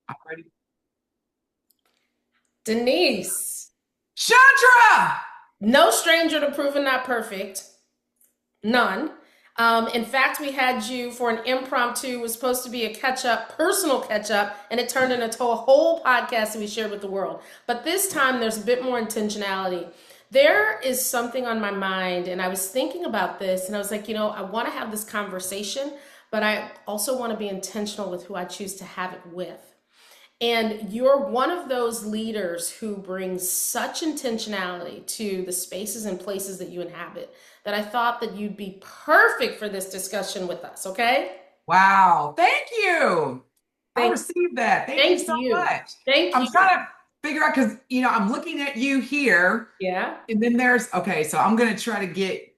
I'm ready. Denise, Chandra! no stranger to proving not perfect. None. In fact, we had you for an impromptu, it was supposed to be a catch up, personal catch up, and it turned into a whole podcast that we shared with the world. But this time there's a bit more intentionality. There is something on my mind, and I was thinking about this, and I was like, I want to have this conversation, but I also want to be intentional with who I choose to have it with. And you're one of those leaders who brings such intentionality to the spaces and places that you inhabit that I thought that you'd be perfect for this discussion with us, okay? Wow. Thank you. I Thank received that. Thank you thank so you. much. Thank I'm you. trying to figure out because, I'm looking at you here, Yeah. and then okay, so I'm going to try to get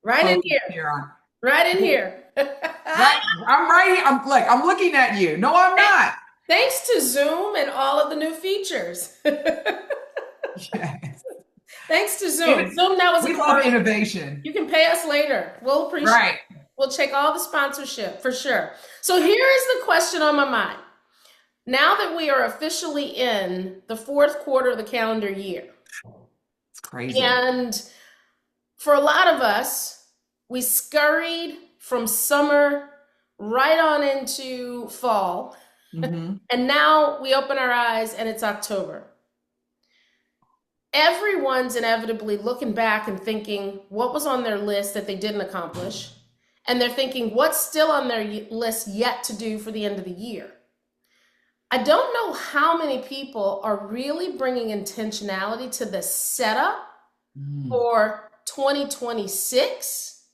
Right in focused here. here on, Right in here. right? I'm right here. I'm looking at you. No, I'm not. Thanks to Zoom and all of the new features. Yes. Thanks to Zoom. In- Zoom now is a we love commercial. innovation. You can pay us later. We'll appreciate it. Right. We'll take all the sponsorship for sure. So here is the question on my mind. Now that we are officially in the fourth quarter of the calendar year, It's crazy. and for a lot of us, we scurried from summer right on into fall, Hmm. and now we open our eyes and it's October. Everyone's inevitably looking back and thinking what was on their list that they didn't accomplish, and they're thinking what's still on their list yet to do for the end of the year. I don't know how many people are really bringing intentionality to the setup for 2026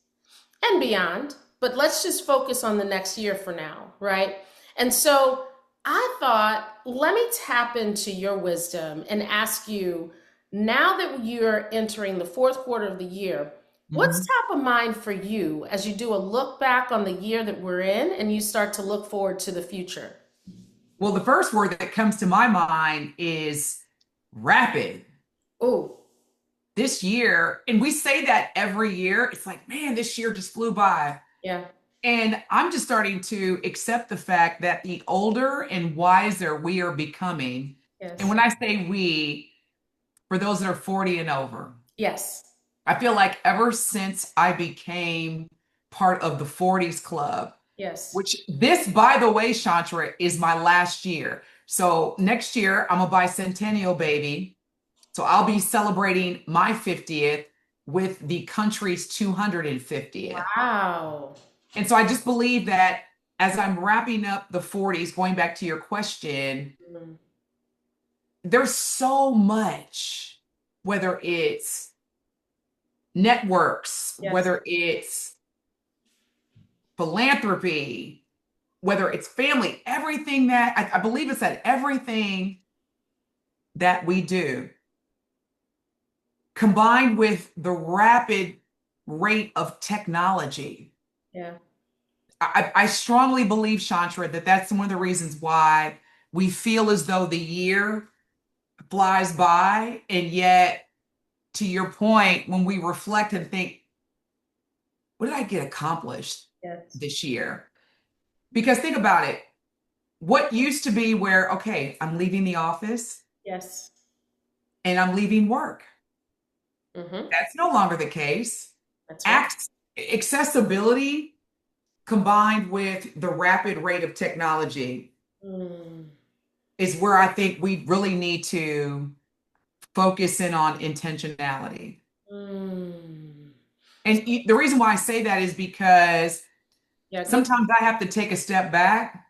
and beyond, but let's just focus on the next year for now, right? And so I thought, let me tap into your wisdom and ask you, now that you're entering the fourth quarter of the year, what's Hmm. top of mind for you as you do a look back on the year that we're in and you start to look forward to the future? Well, the first word that comes to my mind is rapid. Oh, This year, and we say that every year, it's like, man, this year just flew by. yeah, And I'm just starting to accept the fact that the older and wiser we are becoming, and yes, when I say we, for those that are 40 and over, yes, I feel like ever since I became part of the 40s club, yes. which this, by the way, Chantra, is my last year. So next year, I'm a bicentennial baby. So I'll be celebrating my 50th with the country's 250th. Wow. And so I just believe that as I'm wrapping up the 40s, going back to your question, Mm, there's so much, whether it's networks, yes, whether it's philanthropy, whether it's family, everything that I believe it's that everything that we do combined with the rapid rate of technology. yeah. I strongly believe, Chantra, that that's one of the reasons why we feel as though the year flies by. And yet, to your point, when we reflect and think, what did I get accomplished Yes. this year? Because think about it. What used to be where, okay, I'm leaving the office Yes. and I'm leaving work. Mm-hmm. That's no longer the case. That's right. Accessibility combined with the rapid rate of technology Mm, is where I think we really need to focus in on intentionality. mm. And the reason why I say that is because Yeah, go. sometimes I have to take a step back.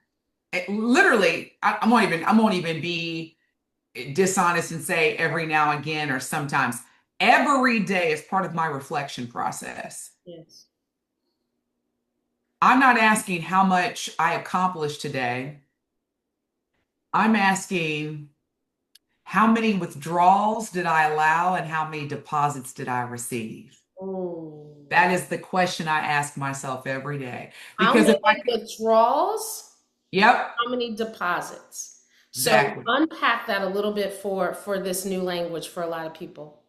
Literally, I won't even be dishonest and say every now and again or sometimes. Every day is part of my reflection process. Yes. I'm not asking how much I accomplished today. I'm asking how many withdrawals did I allow and how many deposits did I receive? Oh. That is the question I ask myself every day. How Because if I many withdrawals and yep, how many deposits? So exactly. unpack that a little bit for this new language for a lot of people.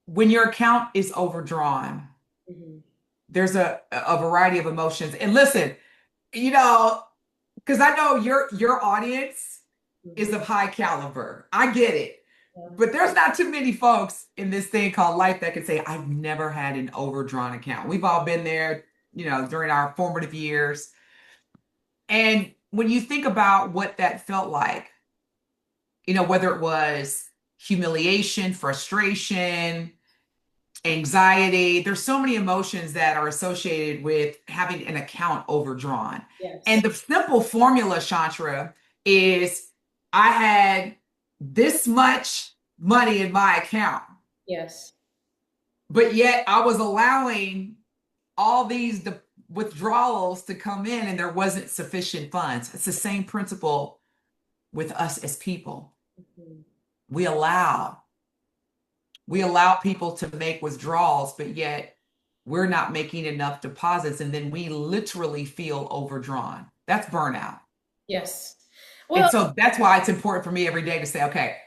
When your account is overdrawn, Hmm. there's a variety of emotions. And listen, you know, because I know your audience is of high caliber. I get it. But there's not too many folks in this thing called life that can say, I've never had an overdrawn account. We've all been there, during our formative years. And when you think about what that felt like, whether it was humiliation, frustration, anxiety, there's so many emotions that are associated with having an account overdrawn. Yes. And the simple formula, Chantra, is I had this much money in my account, Yes. but yet I was allowing all these withdrawals to come in and there wasn't sufficient funds. It's the same principle with us as people. Mhm. We allow people to make withdrawals, but yet we're not making enough deposits. And then we literally feel overdrawn. That's burnout. Yes. And Well, so that's why it's important for me every day to say, okay,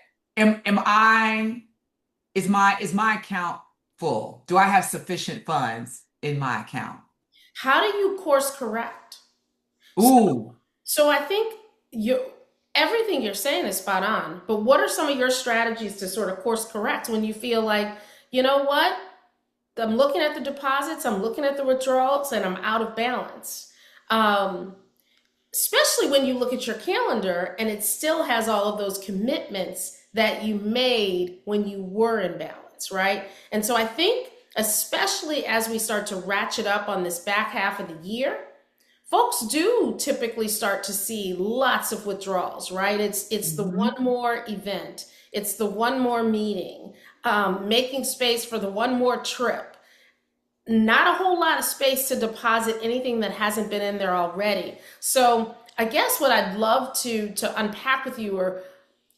is my account full? Do I have sufficient funds in my account? how do you course correct? So, Ooh, so I think everything you're saying is spot on, but what are some of your strategies to sort of course correct when you feel like, you know what? I'm looking at the deposits, I'm looking at the withdrawals, and I'm out of balance. Um, Especially when you look at your calendar and it still has all of those commitments that you made when you were in balance, right? And so I think, especially as we start to ratchet up on this back half of the year, folks do typically start to see lots of withdrawals, right? It's the mhm. one more event, it's the one more meeting, making space for the one more trip. Not a whole lot of space to deposit anything that hasn't been in there already. So I guess what I'd love to unpack with you are,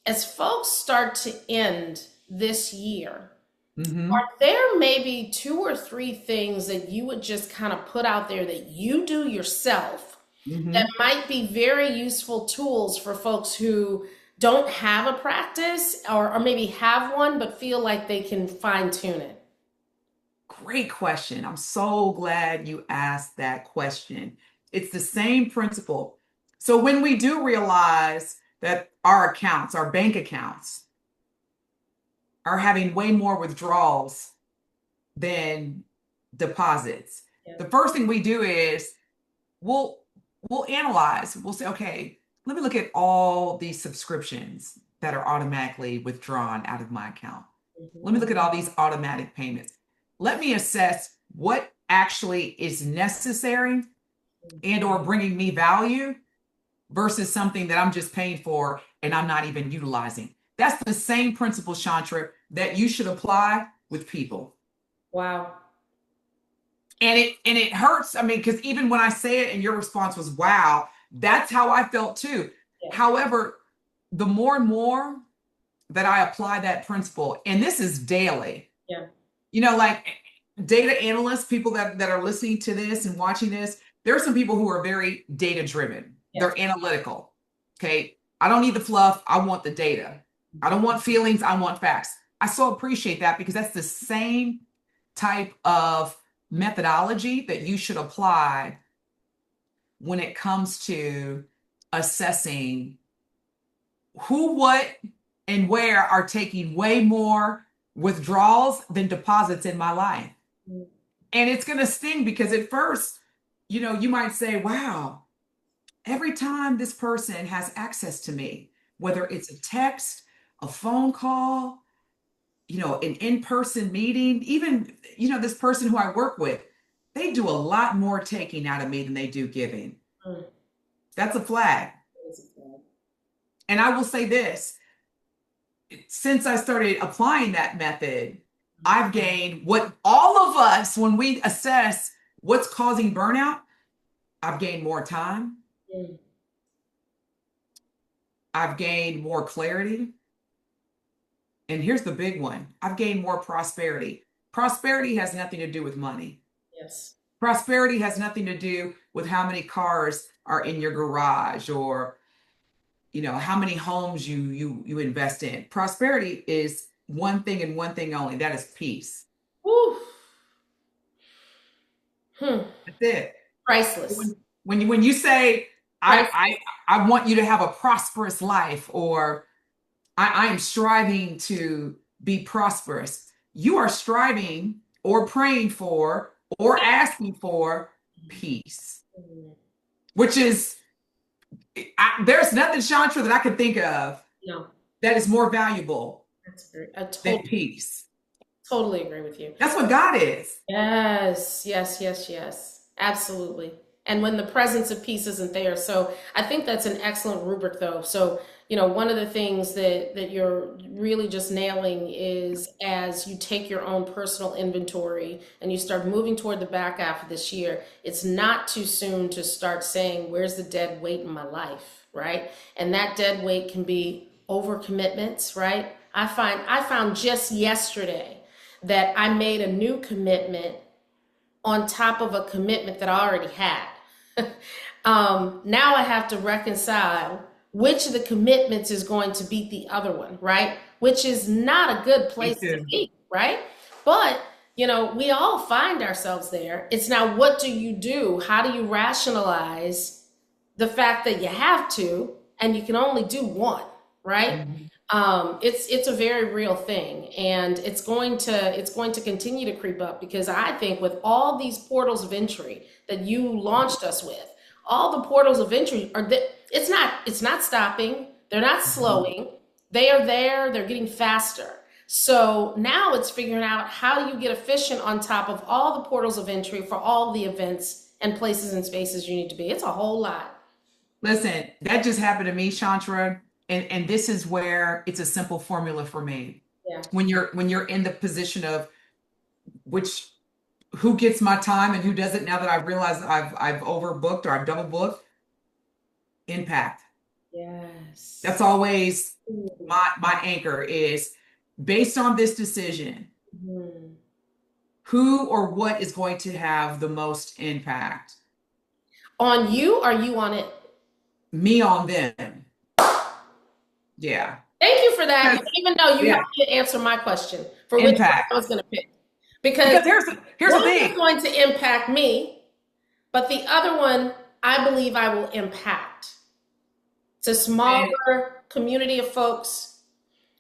as folks start to end this year, Mm-hmm. are there maybe two or three things that you would just kind of put out there that you do yourself that Mm-hmm. might be very useful tools for folks who don't have a practice, or maybe have one but feel like they can fine tune it? Great question. I'm so glad you asked that question. It's the same principle. So when we do realize that our accounts, our bank accounts, are having way more withdrawals than deposits, Yeah. the first thing we do is we'll we'll analyze. We'll say, okay, let me look at all these subscriptions that are automatically withdrawn out of my account. Let me Mhm. look at all these automatic payments. Let me assess what actually is necessary and or bringing me value versus something that I'm just paying for and I'm not even utilizing. That's the same principle, Chantra, that you should apply with people. Wow. And it hurts. I mean, because even when I say it and your response was, wow, that's how I felt too. Yeah. However, the more and more that I apply that principle, and this is daily, Yeah. like data analysts, people that are listening to this and watching this, there are some people who are very data driven. Yes. They're analytical. Okay. I don't need the fluff. I want the data. I don't want feelings. I want facts. I so appreciate that because that's the same type of methodology that you should apply when it comes to assessing who, what, and where are taking way more withdrawals than deposits in my life. Mm. And it's going to sting because at first, you might say, wow, every time this person has access to me, whether it's a text, a phone call, an in-person meeting, even, this person who I work with, they do a lot more taking out of me than they do giving. Mm. That's a flag. That is bad. And I will say this, since I started applying that method, I've gained what all of us, when we assess what's causing burnout, I've gained more time. Mm. I've gained more clarity. And here's the big one, I've gained more prosperity. Prosperity has nothing to do with money. Yes. Prosperity has nothing to do with how many cars are in your garage or how many homes you invest in. Prosperity is one thing and one thing only, that is peace. Whew. Hmm. That's it. Priceless. When you say I, I, I want you to have a prosperous life, or I am striving to be prosperous. You are striving or praying for or asking for peace, which is, there's nothing, Chandra, that I can think of No, that is more valuable that's very, I than peace. totally agree with you. That's what God is. Yes, yes, yes, yes. Absolutely. And when the presence of peace isn't there. So I think that's an excellent rubric though. So, one of the things that you're really just nailing is as you take your own personal inventory and you start moving toward the back half of this year, it's not too soon to start saying, where's the dead weight in my life, right? And that dead weight can be overcommitments, right? I found just yesterday that I made a new commitment on top of a commitment that I already had. Now I have to reconcile which of the commitments is going to beat the other one, right? Which is not a good Me place to too. be, right? But, we all find ourselves there. It's now, what do you do? How do you rationalize the fact that you have to and you can only do one, right? Mhm. It's a very real thing, and it's going to continue to creep up because I think with all these portals of entry that you launched us with, all the portals of entry are that it's not stopping, they're not Mhm. slowing, they are there, they're getting faster. So now it's figuring out how do you get efficient on top of all the portals of entry for all the events and places and spaces you need to be. It's a whole lot. Listen, that just happened to me, Chantra, and this is where it's a simple formula for me. Yeah. When you're in the position of which who gets my time and who doesn't, now that I've realized I've overbooked or I've double booked, impact. That's Yes. always my anchor is based on this decision, Mhm. who or what is going to have the most impact? On you or you on it? Me on them. Yeah. Thank you for that. Because Even though you yeah, helped me answer my question for which one I impact. was going to pick. Because Because here's the one is thing. going to impact me, but the other one I believe I will impact. It's a And smaller community of folks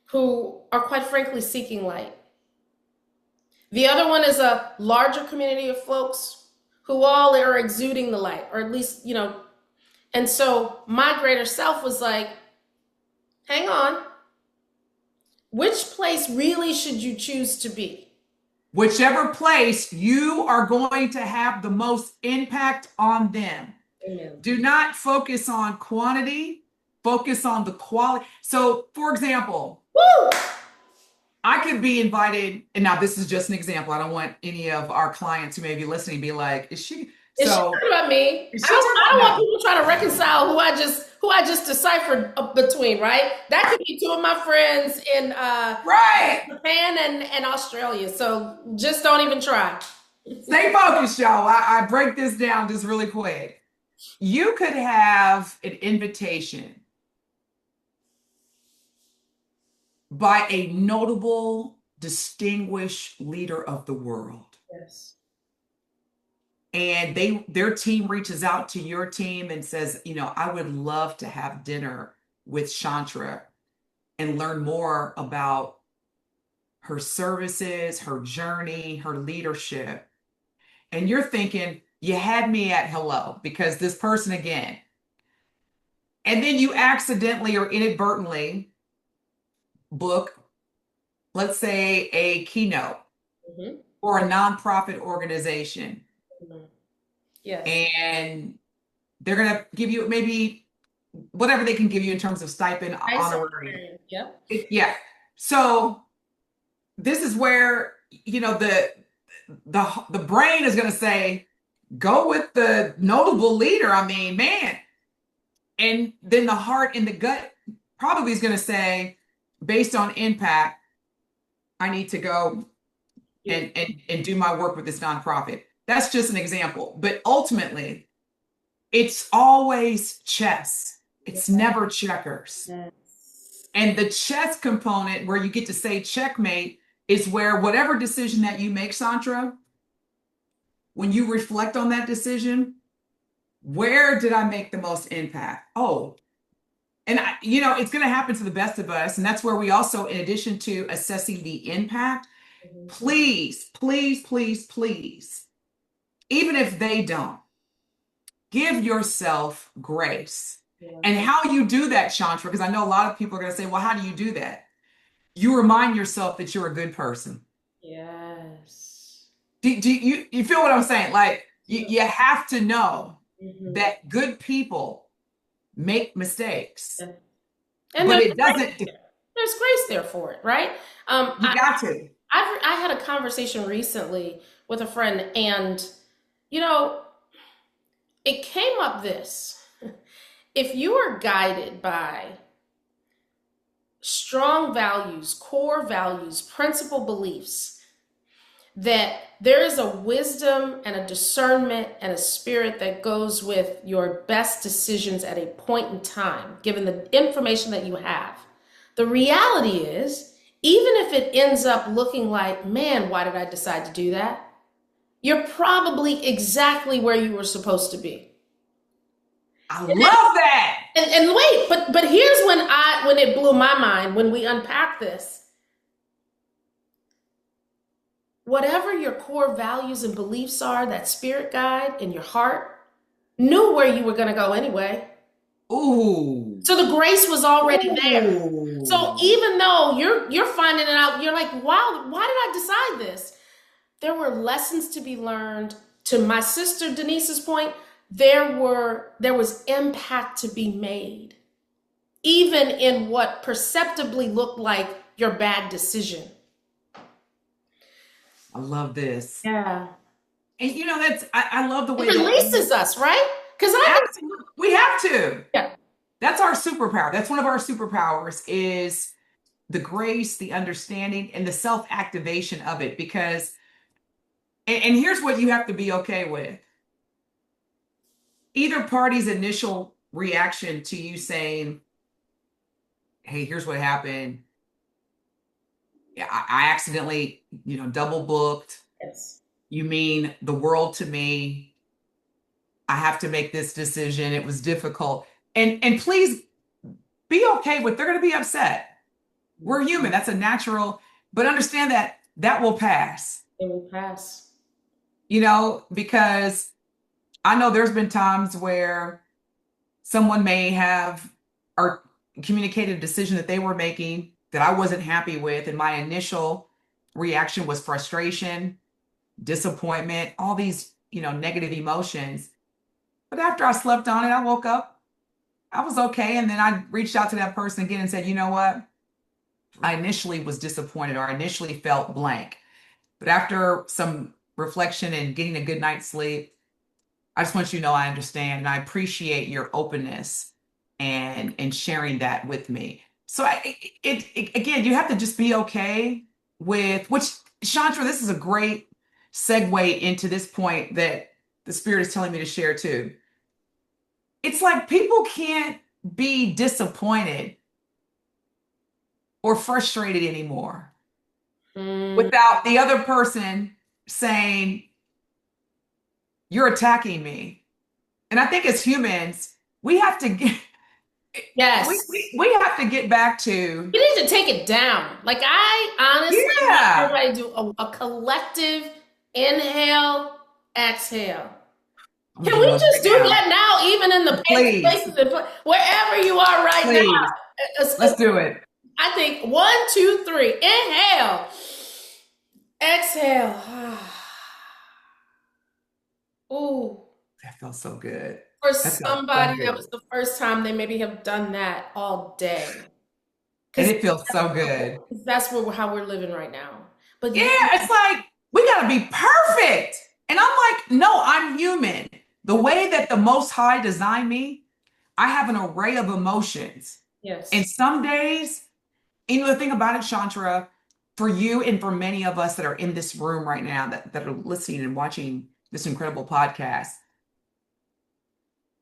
who are quite frankly seeking light. The other one is a larger community of folks who all are exuding the light, or at least, and so my greater self was like, hang on, which place really should you choose to be? whichever place you are going to have the most impact on them. Amen. Do not focus on quantity, focus on the quality. So, for example, Woo! I could be invited, and now this is just an example. I don't want any of our clients who may be listening to be like, is she? Is she So, talking about me? is I she don't, talking I about? don't want No. people trying to reconcile who I just deciphered between, right? That could be two of my friends in Right. Japan and Australia. So just don't even try. Stay focused, y'all. I break this down just really quick. You could have an invitation by a notable, distinguished leader of the world. Yes. And their team reaches out to your team and says, I would love to have dinner with Chantra and learn more about her services, her journey, her leadership. And you're thinking, you had me at hello because this person again. And then you accidentally or inadvertently book, let's say, a keynote Hmm. for a nonprofit organization. Hmm. Yes. And they're going to give you maybe whatever they can give you in terms of stipend Nice honorarium. experience. Yep. Yeah. So this is where, the brain is going to say, go with the notable leader. I mean, man. And then the heart and the gut probably is going to say, based on impact, I need to go Yeah. and do my work with this nonprofit. That's just an example. But ultimately, it's always chess. It's never checkers. Yes. And the chess component where you get to say checkmate is where whatever decision that you make, Santra, when you reflect on that decision, Where did I make the most impact? Oh, and it's going to happen to the best of us. And that's where we also, in addition to assessing the impact, Mhm. please, please, please, please, even if they don't, give yourself grace. Yeah. And how you do that, Chantra, because I know a lot of people are going to say, well, how do you do that? You remind yourself that you're a good person. Yes. Do you feel what I'm saying? Like Yeah. you have to know Mhm. that good people make mistakes, Yeah. And but there's it grace doesn't, there. There's grace there for it, right? you got to. I had a conversation recently with a friend, and you know, it came up this. If you are guided by strong values, core values, principal beliefs, that there is a wisdom and a discernment and a spirit that goes with your best decisions at a point in time, given the information that you have. The reality is, even if it ends up looking like, man, why did I decide to do that? You're probably exactly where you were supposed to be. I love that. And wait, but here's when it blew my mind when we unpacked this. Whatever your core values and beliefs are, that spirit guide in your heart knew where you were going to go anyway. Ooh. So the grace was already there. So Ooh. even though you're finding it out, you're like, wow, why did I decide this? There were lessons to be learned. To my sister Denise's point, there was impact to be made, even in what perceptibly looked like your bad decision. I love this. Yeah. And I love the It way that releases us, right? Because I think, absolutely we have to. yeah. That's our superpower. That's one of our superpowers is the grace, the understanding, and the self-activation of it. Because, and here's what you have to be okay with. Either party's initial reaction to you saying, hey, here's what happened. Yeah, I accidentally, double booked. Yes. You mean the world to me. I have to make this decision. It was difficult. And please be okay with they're going to be upset. We're human. That's a natural, but understand that that will pass, It will pass. because I know there's been times where someone may have or communicated a decision that they were making that I wasn't happy with. And my initial reaction was frustration, disappointment, all these, negative emotions. But after I slept on it, I woke up, I was okay. And then I reached out to that person again and said, you know what? I initially was disappointed or I initially felt blank. But after some reflection and getting a good night's sleep, I just want you to know I understand and I appreciate your openness and sharing that with me. So again, you have to just be okay with which Chandra, this is a great segue into this point that the spirit is telling me to share too. It's like people can't be disappointed or frustrated anymore Mm, without the other person saying, you're attacking me. And I think as humans, we have to get we, yes. we, we have to get back to, You need to take it down. Like I honestly want yeah, everybody to do a collective inhale, exhale. I'm gonna Can do we one just right do now. that now, even in the fancy Please, places and wherever you are right please, now? let's do it. I think 1, 2, 3. Inhale, exhale. Ooh, That felt so good. for That felt so somebody that good. was the first time they maybe have done that all day, And because it feels so good. that's how we're living right now. But Yeah, it's like we gotta be perfect. And I'm like, no, I'm human. The way that the Most High designed me, I have an array of emotions. And yes. some days, the thing about it, Chantra, for you and for many of us that are in this room right now that are listening and watching this incredible podcast,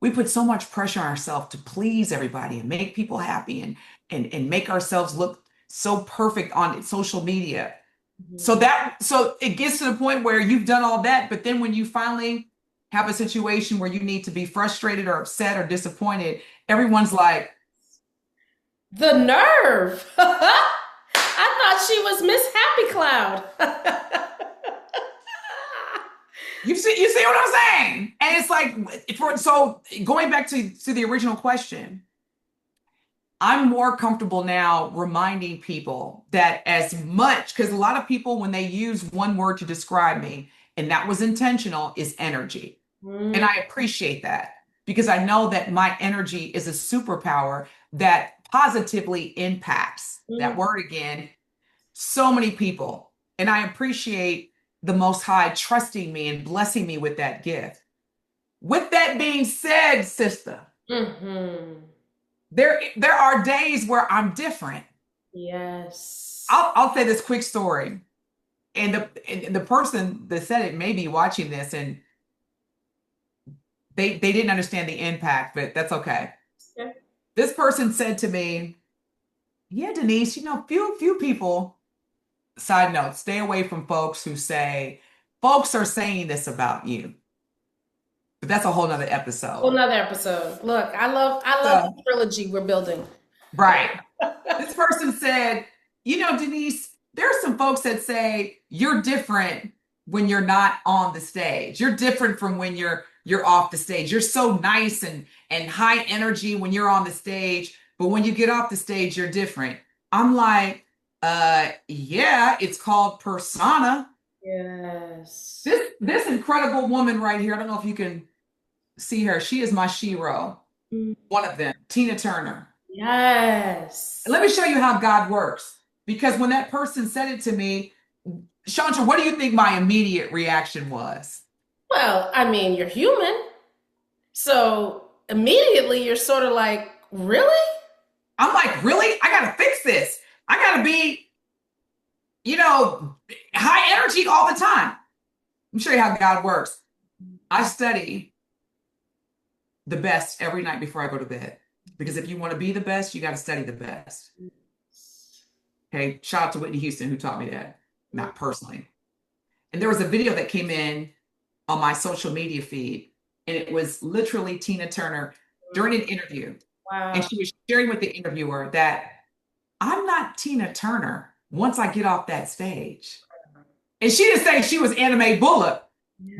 we put so much pressure on ourselves to please everybody and make people happy and make ourselves look so perfect on social media. Mhm. So it gets to the point where you've done all that, but then when you finally have a situation where you need to be frustrated or upset or disappointed, everyone's like, The nerve. I thought she was Miss Happy Cloud. you see what I'm saying? And it's like, so going back to the original question, I'm more comfortable now reminding people that as much, because a lot of people, when they use one word to describe me, and that was intentional, is energy. And Mm, I appreciate that because I know that my energy is a superpower that positively impacts, that mm. word again, so many people. And I appreciate the Most High trusting me and blessing me with that gift. With that being said, sister, Mm-hmm. there are days where I'm different. Yes. I'll say this quick story. And the person that said it may be watching this and they didn't understand the impact, but that's okay. Yeah. This person said to me, "Yeah, Denise, few people, side note, stay away from folks who say, folks are saying this about you." But that's a whole nother Whole episode. nother episode. Look, I love So, the trilogy we're building. right. This person said, Denise, there are some folks that say you're different when you're not on the stage. You're different from when you're off the stage. You're so nice and high energy when you're on the stage, but when you get off the stage, you're different. I'm like, yeah, it's called persona. Yes. This incredible woman right here, I don't know if you can see her. She is my shero, Mm. one of them, Tina Turner. And Yes. let me show you how God works. Because when that person said it to me, Chandra, what do you think my immediate reaction was? Well, I mean, you're human. So immediately you're sort of like, really? I'm like, really? I got to fix this. I got to be, you know, high energy all the time. Let me show you how God works. I study the best every night before I go to bed. Because if you want to be the best, you got to study the best. Okay. Shout out to Whitney Houston who taught me that, not personally. And there was a video that came in on my social media feed, and it was literally Tina Turner during an interview. And Wow. she was sharing with the interviewer that I'm not Tina Turner once I get off that stage. And she didn't say she was Anime Bullock,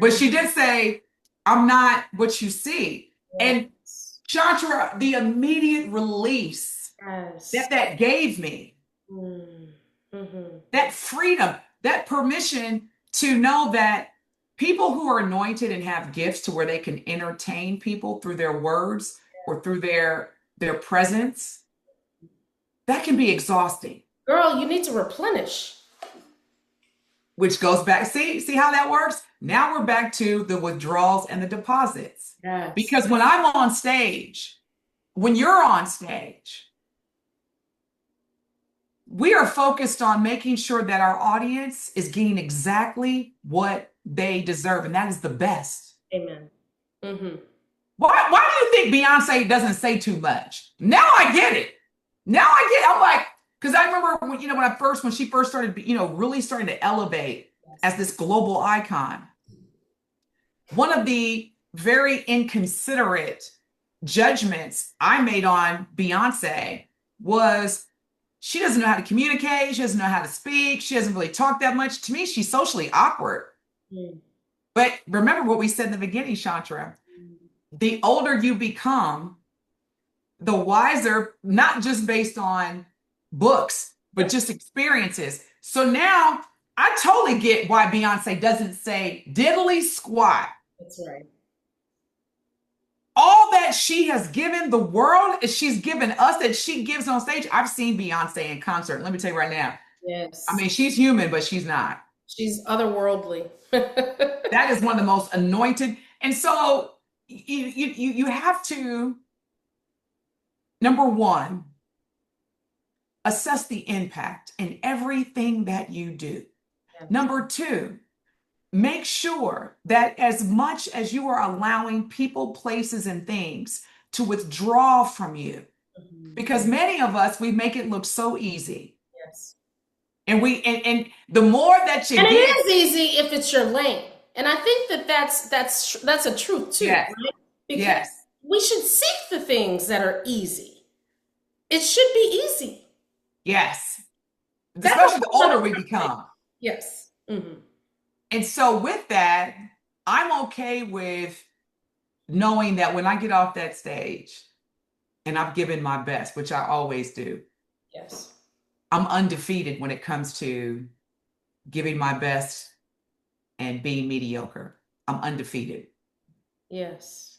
but she did say, I'm not what you see. And Yes. Chandra, the immediate release Yes. that gave me, Mm. Mm-hmm. that freedom, that permission to know that people who are anointed and have gifts to where they can entertain people through their words or through their presence, that can be exhausting. Girl, you need to replenish. Which goes back, see how that works? Now we're back to the withdrawals and the deposits. Yes. Because when I'm on stage, when you're on stage, we are focused on making sure that our audience is getting exactly what they deserve, and that is the best. Amen. Mm-hmm. Why do you think Beyonce doesn't say too much? Now I get it. Now I get it. I'm like, because I remember when she first started, really starting to elevate as this global icon. One of the very inconsiderate judgments I made on Beyonce was she doesn't know how to communicate. She doesn't know how to speak. She doesn't really talk that much. To me, she's socially awkward. Mm. But remember what we said in the beginning, Chantra. The older you become, the wiser, not just based on books, but just experiences. So now I totally get why Beyonce doesn't say diddly squat. That's right. All that she has given the world, she's given us, that she gives on stage. I've seen Beyonce in concert. Let me tell you right now. I Yes. mean, she's human, but she's not. She's otherworldly. That is one of the most anointed. And so you have to, number one, assess the impact in everything that you do. Yes. Number two, make sure that as much as you are allowing people, places, and things to withdraw from you, Mhm. because many of us, we make it look so easy. Yes. And the more that you And it give, is easy if it's your lane. And I think that that's a truth too, Yes. right? Because Yes. we should seek the things that are easy. It should be easy. Yes. That's a Especially the whole older other we topic. become. Yes. Mm-hmm. And so with that, I'm okay with knowing that when I get off that stage and I've given my best, which I always do, Yes. I'm undefeated when it comes to giving my best and being mediocre. I'm undefeated. Yes.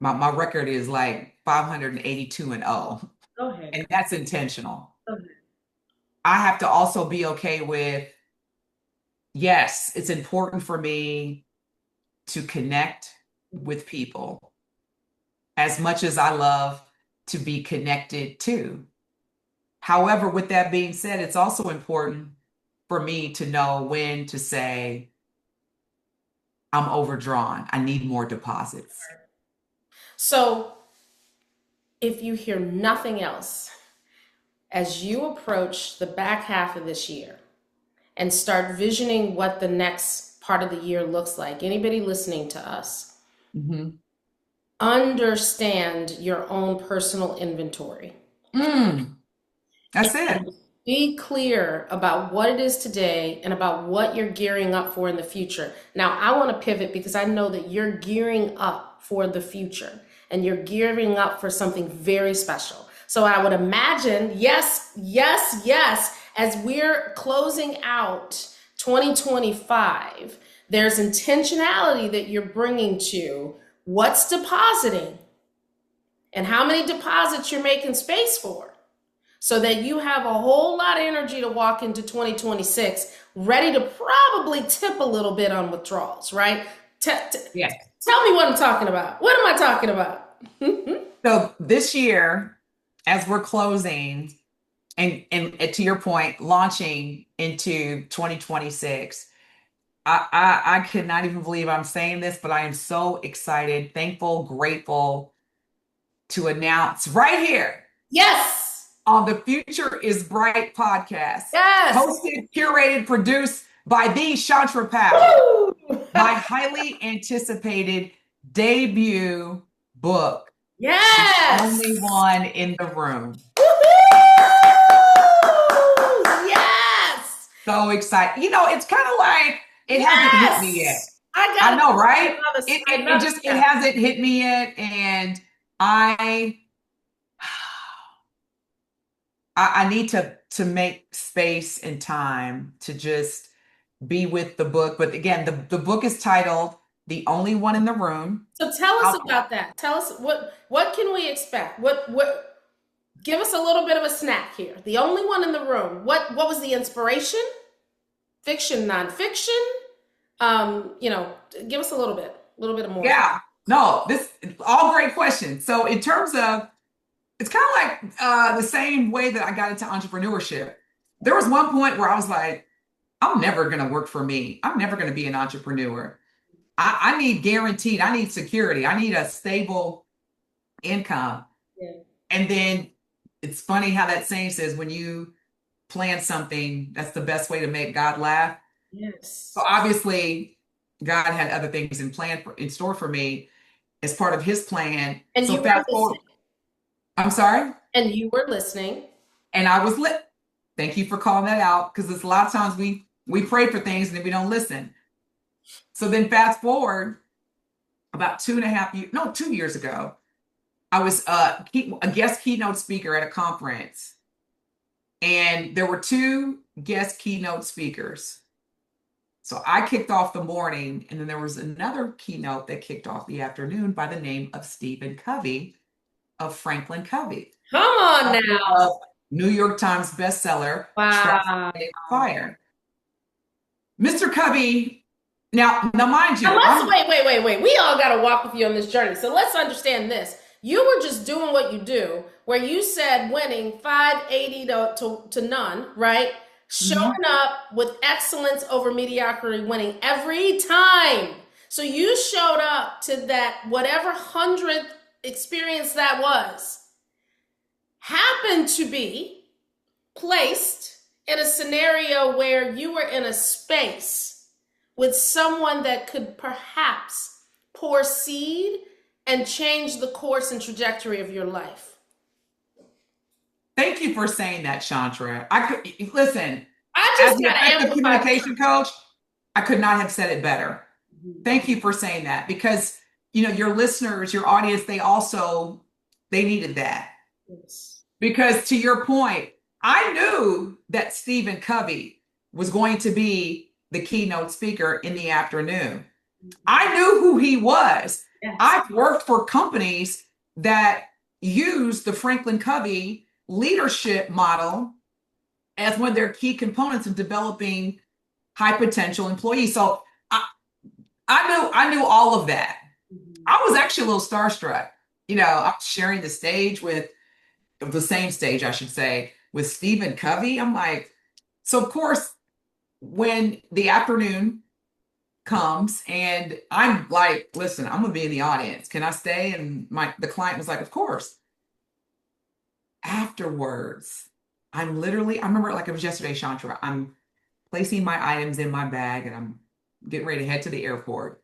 My record is like 582 and 0, Go ahead. and that's intentional. Go ahead. I have to also be okay with, yes, it's important for me to connect with people as much as I love to be connected to. However, with that being said, it's also important for me to know when to say, I'm overdrawn. I need more deposits. So, if you hear nothing else, as you approach the back half of this year and start visioning what the next part of the year looks like, anybody listening to us, Mhm. understand your own personal inventory. That's it. Be clear about what it is today and about what you're gearing up for in the future. Now, I want to pivot because I know that you're gearing up for the future and you're gearing up for something very special. So I would imagine, yes, yes, yes, as we're closing out 2025, there's intentionality that you're bringing to what's depositing and how many deposits you're making space for, so that you have a whole lot of energy to walk into 2026 ready to probably tip a little bit on withdrawals, right? Yes. Tell me what I'm talking about. What am I talking about? So this year, as we're closing and to your point, launching into 2026, I could not even believe I'm saying this, but I am so excited, thankful, grateful to announce right here Yes. on the Future is Bright podcast, Yes. hosted, curated, produced by the Chantra Power, Woo! my highly anticipated debut book, The Yes. Only One in the Room. Woo-hoo! Yes. So excited. You know, it's kind of like it hasn't hit me yet. Yes. I got I know, right? It yeah. hasn't hit me yet. And I I need to make space and time to just be with the book. But again, the book is titled The Only One in the Room. So tell us How- about that. Tell us what can we expect? What give us a little bit of a snack here. The only one in the room. What was the inspiration? Fiction, nonfiction? Give us a little bit more. Yeah, no, this all great questions. So in terms of, it's kind of like the same way that I got into entrepreneurship. There was one point where I was like, I'm never going to work for me. I'm never going to be an entrepreneur. I need guaranteed, I need security. I need a stable income. Yeah. And then it's funny how that saying says, when you plan something, that's the best way to make God laugh. Yes. So obviously, God had other things in store for me as part of His plan. And So you were fast forward, listening. I'm sorry, And you were listening. and I was lit. Thank you for calling that out, because it's a lot of times we pray for things and then we don't listen. So then fast forward about 2 years ago, I was a guest keynote speaker at a conference, and there were two guest keynote speakers. So I kicked off the morning, and then there was another keynote that kicked off the afternoon by the name of Stephen Covey of Franklin Covey, Come on now. of New York Times bestseller, Trust Wow. and Fire. Mr. Covey, now mind you, Now wait. We all got to walk with you on this journey. So let's understand this. You were just doing what you do, where you said winning 580 to none, right? Showing up with excellence over mediocrity, winning every time. So you showed up to that, whatever 100th experience that was, happened to be placed in a scenario where you were in a space with someone that could perhaps pour seed and change the course and trajectory of your life. Thank you for saying that, Chantra. I could listen, I as just an got to effective amplify. communication coach, I could not have said it better. Mhm. Thank you for saying that because your listeners, your audience, they needed that. Yes. Because to your point, I knew that Stephen Covey was going to be the keynote speaker in the afternoon. I knew who he was. Yes. I've worked for companies that use the Franklin Covey leadership model as one of their key components of developing high potential employees. So I, I knew all of that. Mhm. I was actually a little starstruck. I was sharing the stage with the same stage, I should say, with Stephen Covey. I'm like, so of course, when the afternoon comes and I'm like, listen, I'm gonna be in the audience. Can I stay? And the client was like, of course. Afterwards, I remember it like it was yesterday, Chantra. I'm placing my items in my bag and I'm getting ready to head to the airport.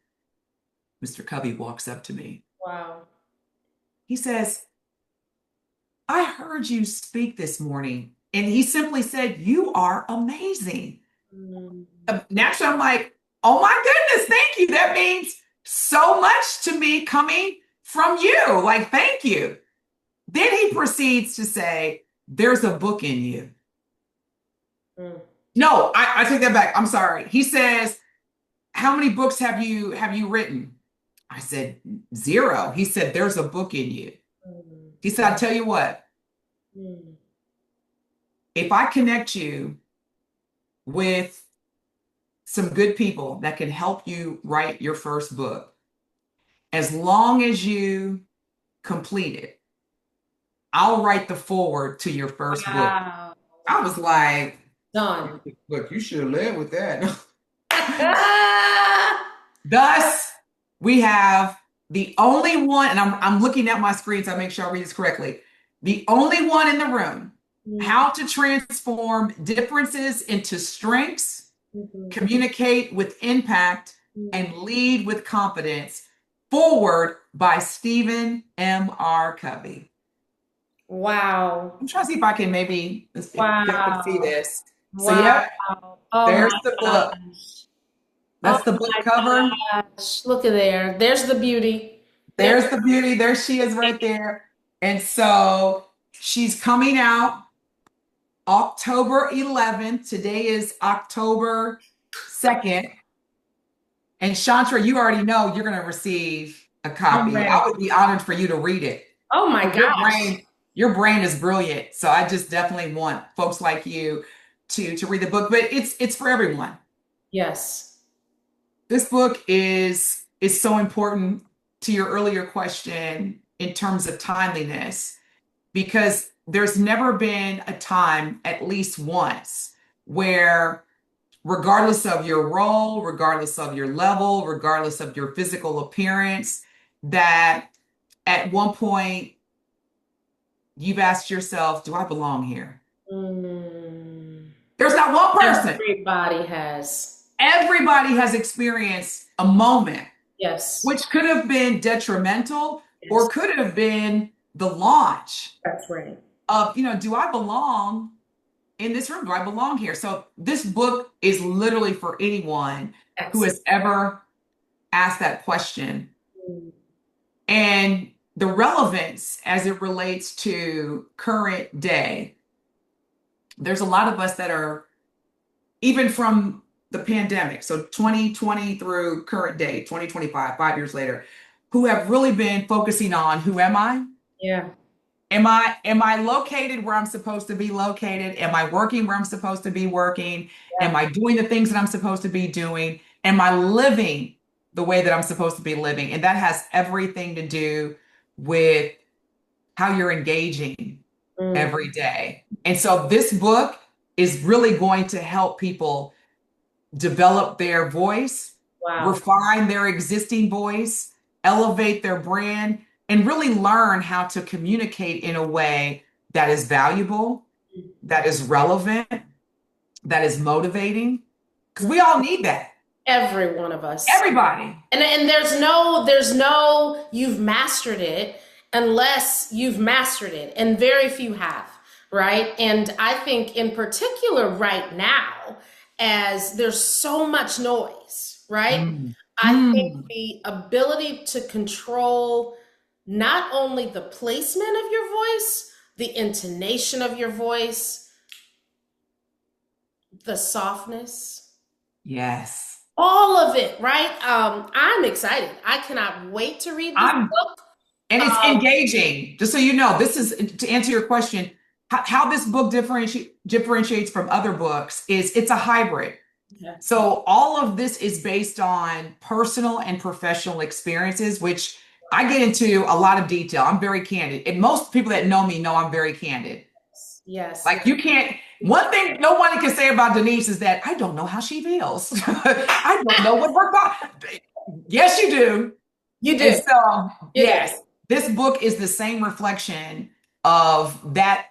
Mr. Covey walks up to me. Wow. He says, I heard you speak this morning. And he simply said, you are amazing. Mm. Naturally, I'm like, oh my goodness, thank you. That means so much to me coming from you. Like, thank you. Then he proceeds to say, there's a book in you. Mm. No, I take that back. I'm sorry. He says, how many books have you written? I said, zero. He said, there's a book in you. Mm. He said, I tell you what, Mm. if I connect you with some good people that can help you write your first book, as long as you complete it, I'll write the foreword to your first book. Wow. I was like, Done. look, you should have led with that. Ah! Thus, we have the only one, and I'm looking at my screen so I make sure I read this correctly. The only one in the room, Mm. how to transform differences into strengths, Mhm. communicate with impact, Mm. and lead with confidence. Foreword by Stephen M.R. Covey. Wow. I'm trying to see if I can maybe, if y'all can see Wow. this. So, Wow. yep, Oh there's my the book. gosh. Oh That's the book my cover. gosh. Look at there. There's the beauty. There. There's the beauty. There she is right there. And so she's coming out October 11th. Today is October 2nd. And Chantra, you already know you're going to receive a I'm copy. I ready. would be honored for you to read it. Oh my Because your gosh. brain is brilliant. So I just definitely want folks like you to read the book. But it's for everyone. Yes. This book is so important to your earlier question in terms of timeliness because there's never been a time, at least once, where regardless of your role, regardless of your level, regardless of your physical appearance, that at one point you've asked yourself, do I belong here? Mm. There's not one person. Everybody has. Everybody has experienced a moment Yes. which could have been detrimental Yes. or could have been the launch That's right. of, do I belong in this room? Do I belong here? So this book is literally for anyone who Excellent. has ever asked that question. Mm. And the relevance as it relates to current day, there's a lot of us that are, even from the pandemic, so 2020 through current day, 2025, 5 years later, who have really been focusing on who am I? Yeah. Am I located where I'm supposed to be located? Am I working where I'm supposed to be working? Am Yeah. I doing the things that I'm supposed to be doing? Am I living the way that I'm supposed to be living? And that has everything to do with how you're engaging Mm. every day. And so this book is really going to help people develop their voice, Wow. refine their existing voice, elevate their brand, and really learn how to communicate in a way that is valuable, that is relevant, that is motivating, because we all need that. Every one of us. Everybody. And there's no you've mastered it unless you've mastered it, and very few have, right? And I think in particular right now, as there's so much noise, right? Mm. I think Mm. the ability to control not only the placement of your voice, the intonation of your voice, the softness, Yes. all of it, right? I'm excited. I cannot wait to read this I'm, book. and it's Um, engaging. Just so you know, this is to answer your question. How this book differentiates from other books is it's a hybrid. okay. So all of this is based on personal and professional experiences, which I get into a lot of detail. I'm very candid. And most people that know me know I'm very candid. Yes. Like you can't, one thing no one can say about Denise is that I don't know how she feels. I don't know what her body. Yes, you do. You And do. so, You do. yes, this book is the same reflection of that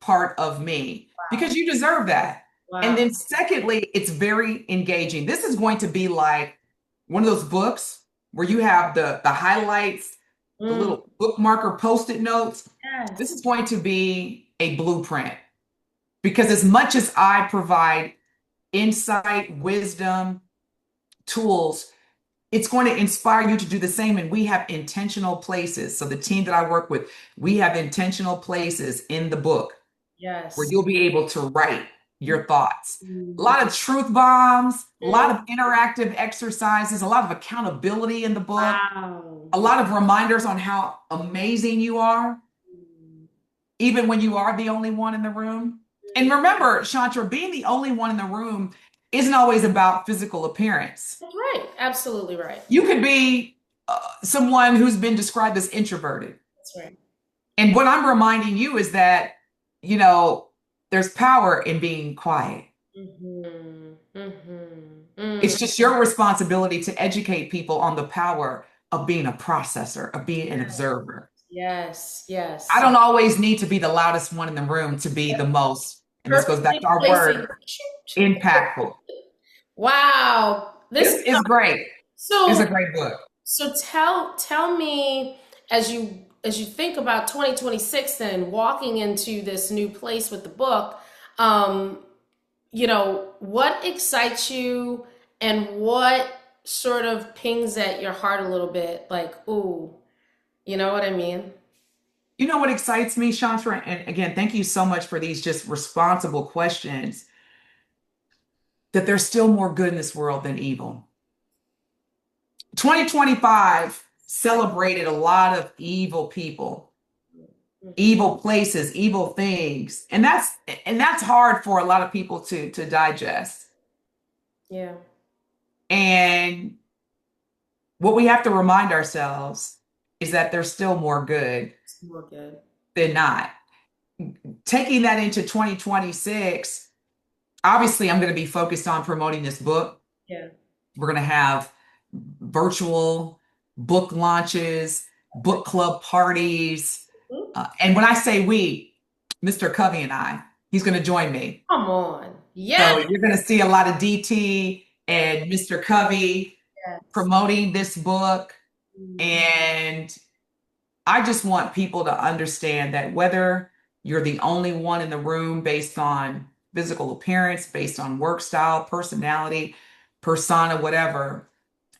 part of me because you deserve that. And Wow. then, secondly, it's very engaging. This is going to be like one of those books where you have the highlights, the Mm, little bookmarker post-it notes. This yes. is going to be a blueprint because as much as I provide insight, wisdom, tools, it's going to inspire you to do the same. And we have intentional places. So the team that I work with, we have intentional places in the book where Yes. you'll be able to write your thoughts. A Mm, lot of truth bombs, a lot mm, of interactive exercises, a lot of accountability in the book, wow. a lot of reminders on how amazing you are, Mm, even when you are the only one in the room. And remember, Chantra, being the only one in the room isn't always about physical appearance. that's right. Absolutely right. You could be someone who's been described as introverted. That's right. And what I'm reminding you is that, you know, there's power in being quiet. Mm-hmm. Mm-hmm. It's Mm. just your responsibility to educate people on the power of being a processor, of being an observer. Yes. I Yes. don't always need to be the loudest one in the room to be the most, and this goes back Perfectly to our placing. word, impactful. Wow. This This is great. It's so a great book. so tell me as you think about 2026 and walking into this new place with the book, um, what excites you and what sort of pings at your heart a little bit, like, ooh, you know what I mean? You know what excites me, Chantra? And again, thank you so much for these just responsible questions. That there's still more good in this world than evil. 2025 celebrated a lot of evil people, evil places, evil things. And that's hard for a lot of people to digest. Yeah, And what we have to remind ourselves is that there's still more good it's more good. than not. Taking that into 2026, obviously I'm going to be focused on promoting this book. Yeah. We're going to have virtual book launches, book club parties. Mhm. And when I say we, Mr. Covey and I, he's going to join me. Come on. So Yes. you're going to see a lot of DT and Mr. Covey Yes. promoting this book. Mm, And I just want people to understand that whether you're the only one in the room based on physical appearance, based on work style, personality, persona, whatever,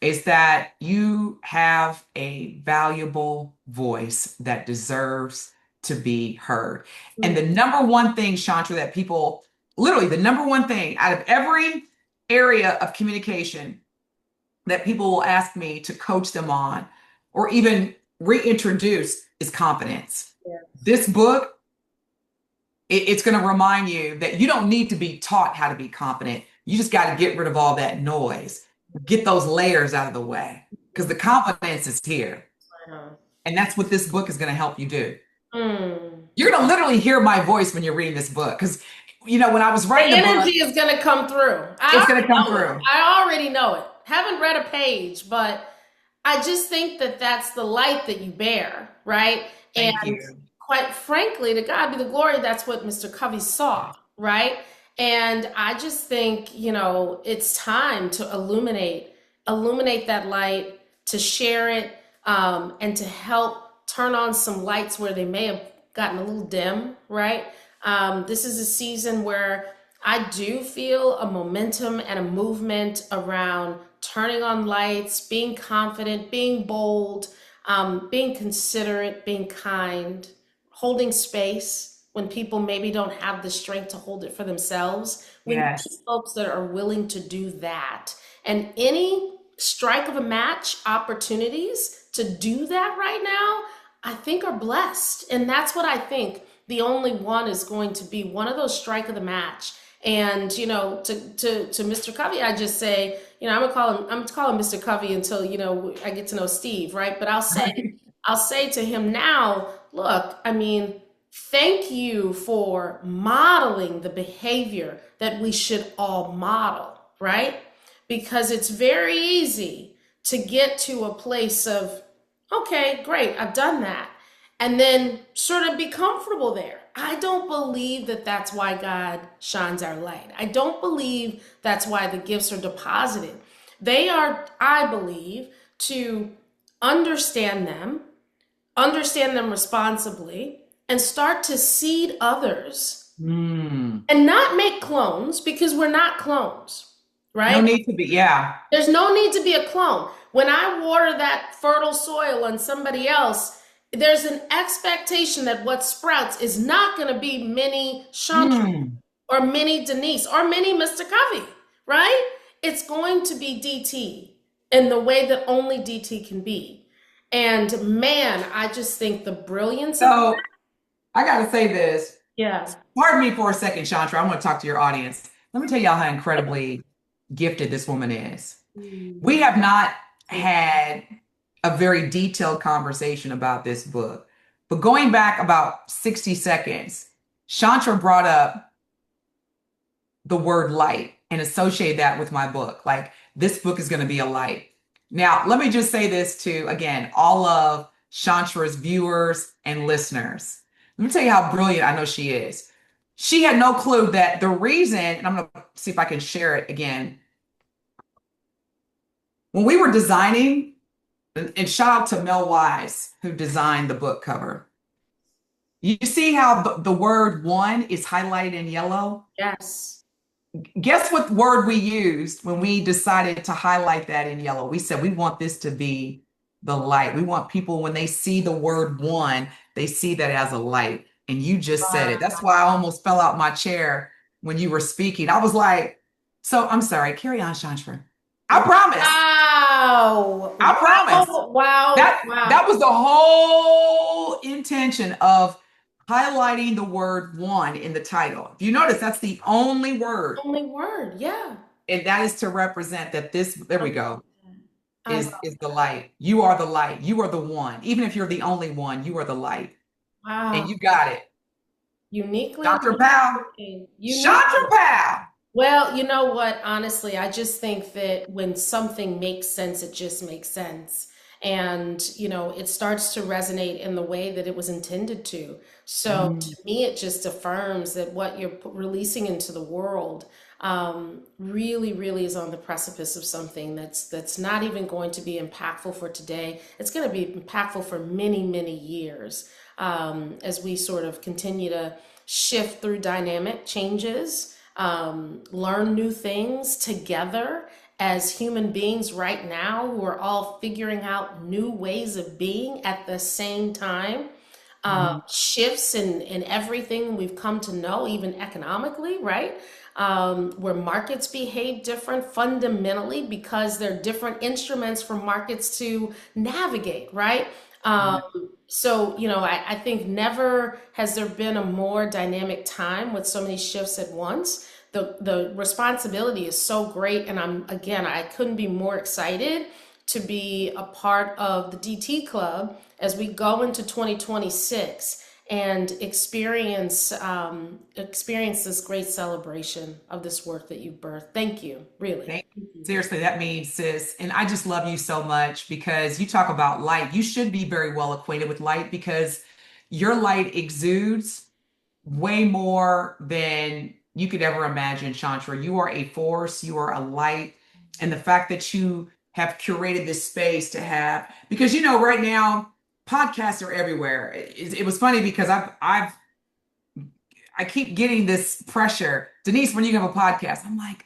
is that you have a valuable voice that deserves to be heard. And the mm, number one thing, Chantra, that people literally, the number one thing out of every area of communication that people will ask me to coach them on or even reintroduce is confidence. yeah. This book, it's going to remind you that you don't need to be taught how to be confident. You just got to get rid of all that noise, get those layers out of the way because the confidence is here. Wow. And that's what this book is going to help you do. Mm. You're going to literally hear my voice when you're reading this book because, you know, when I was The writing the book, energy is going to come through. it's going to come through. I already know it. Haven't read a page, but I just think that that's the light that you bear, right? And Thank you. quite frankly, to God be the glory, that's what Mr. Covey saw, right? And I just think, it's time to illuminate that light, to share it, and to help turn on some lights where they may have gotten a little dim, right? This is a season where I do feel a momentum and a movement around turning on lights, being confident, being bold, being considerate, being kind, holding space when people maybe don't have the strength to hold it for themselves. We need Yes. folks that are willing to do that. And any strike of a match opportunities to do that right now, I think are blessed. And that's what I think the only one is going to be, one of those strike of the match. And to Mr. Covey, I just say, I'm gonna call him Mr. Covey until I get to know Steve, right? But I'll say to him now, look, I mean, thank you for modeling the behavior that we should all model, right? Because it's very easy to get to a place of, okay, great, I've done that. And then sort of be comfortable there. I don't believe that that's why God shines our light. I don't believe that's why the gifts are deposited. They are, I believe, to understand them responsibly, and start to seed others Mm. and not make clones, because we're not clones, No right? need to be. Yeah. There's no need to be a clone. When I water that fertile soil on somebody else, there's an expectation that what sprouts is not going to be mini Chandra Mm. or mini Denise or mini Mr. Covey, right? It's going to be DT in the way that only DT can be. And man, I just think the brilliance of that. So I got to say this. Yeah. Pardon me for a second, Chandra. I want to talk to your audience. Let me tell y'all how incredibly gifted this woman is. We Mm. have not had a very detailed conversation about this book, but going back about 60 seconds, Chandra brought up the word light and associated that with my book. Like, this book is going to be a light. Now, let me just say this to, again, all of Chandra's viewers and listeners. Let me tell you how brilliant I know she is. She had no clue that the reason, and I'm going to see if I can share it again. When we were designing, and shout out to Mel Wise, who designed the book cover. You see how the word one is highlighted in yellow? Yes. Guess what word we used when we decided to highlight that in yellow? We said we want this to be the light. We want people, when they see the word one, they see that as a light. And you just said it. That's why I almost fell out my chair when you were speaking. I was like, so I'm sorry, carry on, Chandra. I promise. Wow. I promise. Wow. Wow. That was the whole intention of highlighting the word one in the title. If you notice, that's the only word. Only word. Yeah. And that is to represent that this, there we go, I love is the light. You are the light. You are the one. Even if you're the only one, you are the light. And Wow. you got it. Uniquely. Dr. Powell. Uniquely. Dr. Powell. Well, you know what? Honestly, I just think that when something makes sense, it just makes sense. And, it starts to resonate in the way that it was intended to. So Mm. to me, it just affirms that what you're releasing into the world really, really is on the precipice of something that's not even going to be impactful for today. It's going to be impactful for many, many years, as we sort of continue to shift through dynamic changes, learn new things together as human beings right now who are all figuring out new ways of being at the same time. Mhm. Shifts in everything we've come to know, even economically, right? Where markets behave different fundamentally because they're different instruments for markets to navigate, right? Yeah. So, I think never has there been a more dynamic time with so many shifts at once. The responsibility is so great, and I couldn't be more excited to be a part of the DT Club as we go into 2026 and experience this great celebration of this work that you've birthed. Thank you, really. Seriously, that means, sis. And I just love you so much because you talk about light. You should be very well acquainted with light because your light exudes way more than you could ever imagine, Chantra. You are a force, you are a light. And the fact that you have curated this space to have, because right now, podcasts are everywhere. It was funny because I keep getting this pressure. Denise, when you have a podcast, I'm like,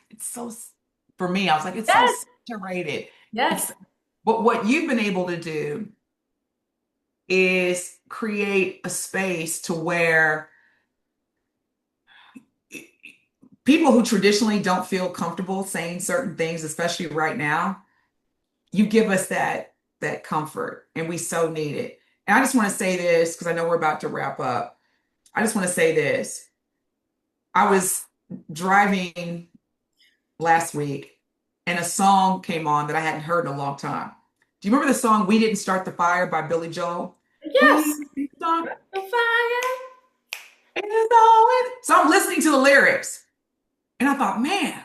for me, I was like, it's so Yes. saturated. Yes. It's, but what you've been able to do is create a space to where people who traditionally don't feel comfortable saying certain things, especially right now, you give us that comfort, and we so need it. And I just want to say this because I know we're about to wrap up. I just want to say this. I was driving last week and a song came on that I hadn't heard in a long time. Do you remember the song "We Didn't Start the Fire" by Billy Joel? We Yes. didn't start The fire. it going. So I'm listening to the lyrics and I thought, man,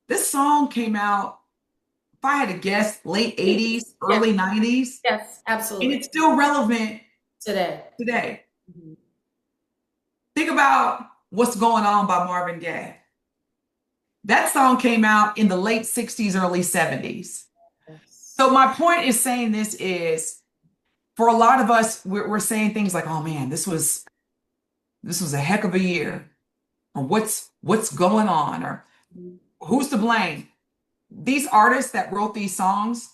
this song came out, if I had to guess, late 80s, Yes. early 90s, Yes. and Absolutely. it's still relevant Today. today. Mhm. Think about What's Going On by Marvin Gaye. That song came out in the late 60s, early 70s. Yes. So my point is saying this is for a lot of us, we're saying things like, oh man, this was a heck of a year, or what's going on, or who's to blame? These artists that wrote these songs,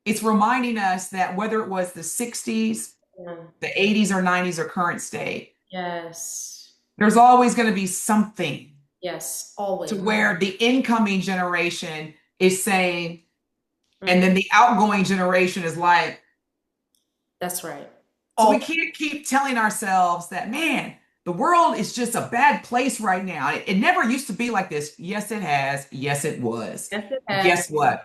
it's reminding us that whether it was the 60s, Yeah. the 80s or 90s or current state, Yes. there's always going to be something Yes. to Always. where the incoming generation is saying, and then Mhm. the outgoing generation is like, That's right. so we Always. can't keep telling ourselves that, man, the world is just a bad place right now. It never used to be like this. Yes, it has. Yes, it was. Yes, it But has. guess what?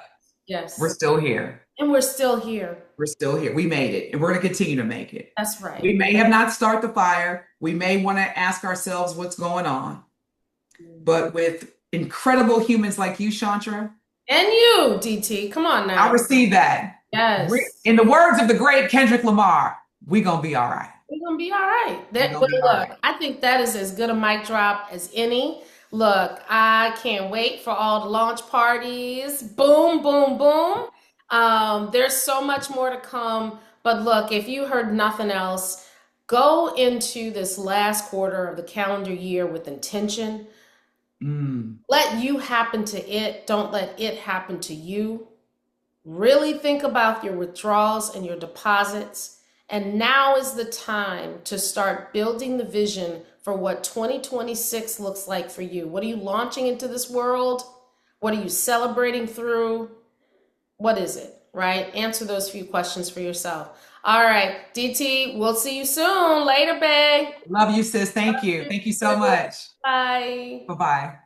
We're Yes. still here. And we're still here. We're still here. We made it, and we're going to continue to make it. That's right. We may have not started the fire. We may want to ask ourselves what's going on. But with incredible humans like you, Chantra, And you, DT. Come on I now. receive that. Yes. In the words of the great Kendrick Lamar, we're going to be all right. We're gonna be all right. We're That going well, to be all look, right. I think that is as good a mic drop as any. Look, I can't wait for all the launch parties. Boom, boom, boom. There's so much more to come. But look, if you heard nothing else, go into this last quarter of the calendar year with intention. Mm. Let you happen to it. Don't let it happen to you. Really think about your withdrawals and your deposits. And now is the time to start building the vision for what 2026 looks like for you. What are you launching into this world? What are you celebrating through? What is it, right? Answer those few questions for yourself. All right, DT, we'll see you soon. Later, babe. Love you, sis. Thank you. Thank you so much. Bye. Bye bye.